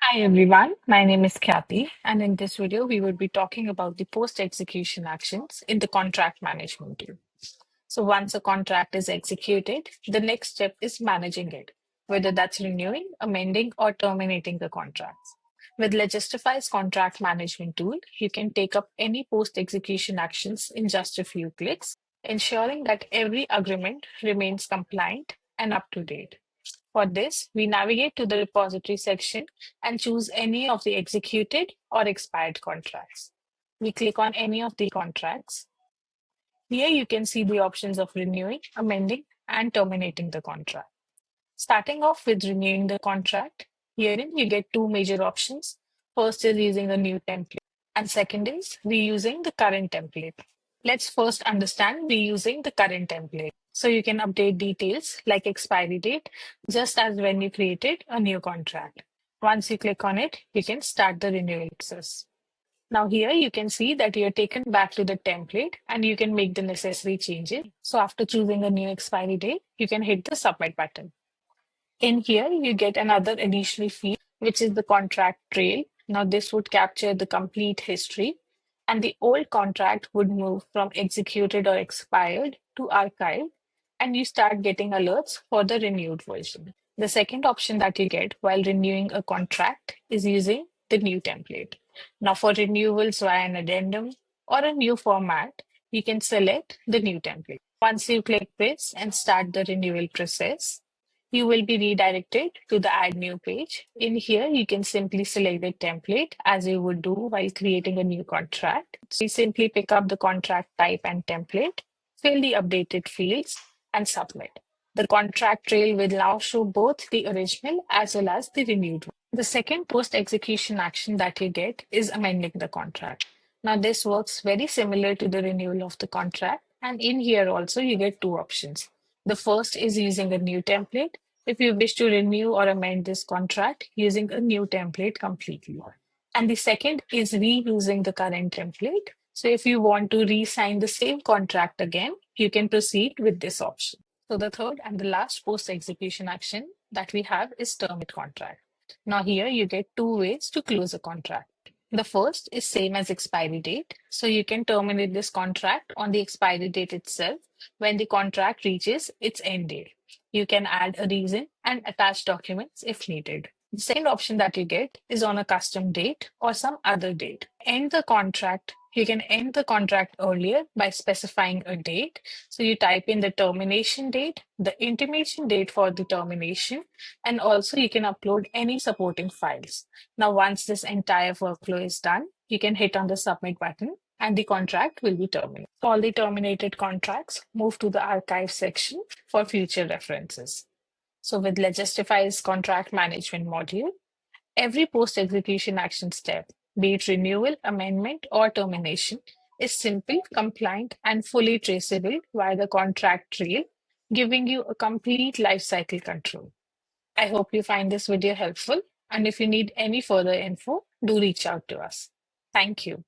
Hi everyone, my name is Kathy, and in this video, we will be talking about the post-execution actions in the contract management tool. So once a contract is executed, the next step is managing it, whether that's renewing, amending, or terminating the contracts. With Legistify's contract management tool, you can take up any post-execution actions in just a few clicks, ensuring that every agreement remains compliant and up to date. For this, we navigate to the repository section and choose any of the executed or expired contracts. We click on any of the contracts. Here you can see the options of renewing, amending, and terminating the contract. Starting off with renewing the contract, herein you get two major options. First is using a new template, and second is reusing the current template. Let's first understand reusing the current template. So you can update details like expiry date just as when you created a new contract. Once you click on it, you can start the renewal process. Now here you can see that you're taken back to the template and you can make the necessary changes. So after choosing a new expiry date, you can hit the submit button. In here, you get another additional field, which is the contract trail. Now, this would capture the complete history, and the old contract would move from executed or expired to archived, and you start getting alerts for the renewed version. The second option that you get while renewing a contract is using the new template. Now, for renewals via an addendum or a new format, you can select the new template. Once you click this and start the renewal process, you will be redirected to the Add New page. In here, you can simply select the template as you would do while creating a new contract. So you simply pick up the contract type and template, fill the updated fields, and submit. The contract trail will now show both the original as well as the renewed one. The second post-execution action that you get is amending the contract. Now, this works very similar to the renewal of the contract. And in here also, you get two options. The first is using a new template if you wish to renew or amend this contract using a new template completely. And the second is reusing the current template. So if you want to re-sign the same contract again, you can proceed with this option. So the third and the last post-execution action that we have is terminate contract. Now here you get two ways to close a contract. The first is same as expiry date. So you can terminate this contract on the expiry date itself when the contract reaches its end date. You can add a reason and attach documents if needed. The second option that you get is on a custom date or some other date. End the contract. You can end the contract earlier by specifying a date. So you type in the termination date, the intimation date for the termination, and also you can upload any supporting files. Now, once this entire workflow is done, you can hit on the submit button and the contract will be terminated. All the terminated contracts move to the archive section for future references. So with Legistify's contract management module, every post-execution action step, be it renewal, amendment, or termination, is simple, compliant, and fully traceable via the contract trail, giving you a complete lifecycle control. I hope you find this video helpful, and if you need any further info, do reach out to us. Thank you.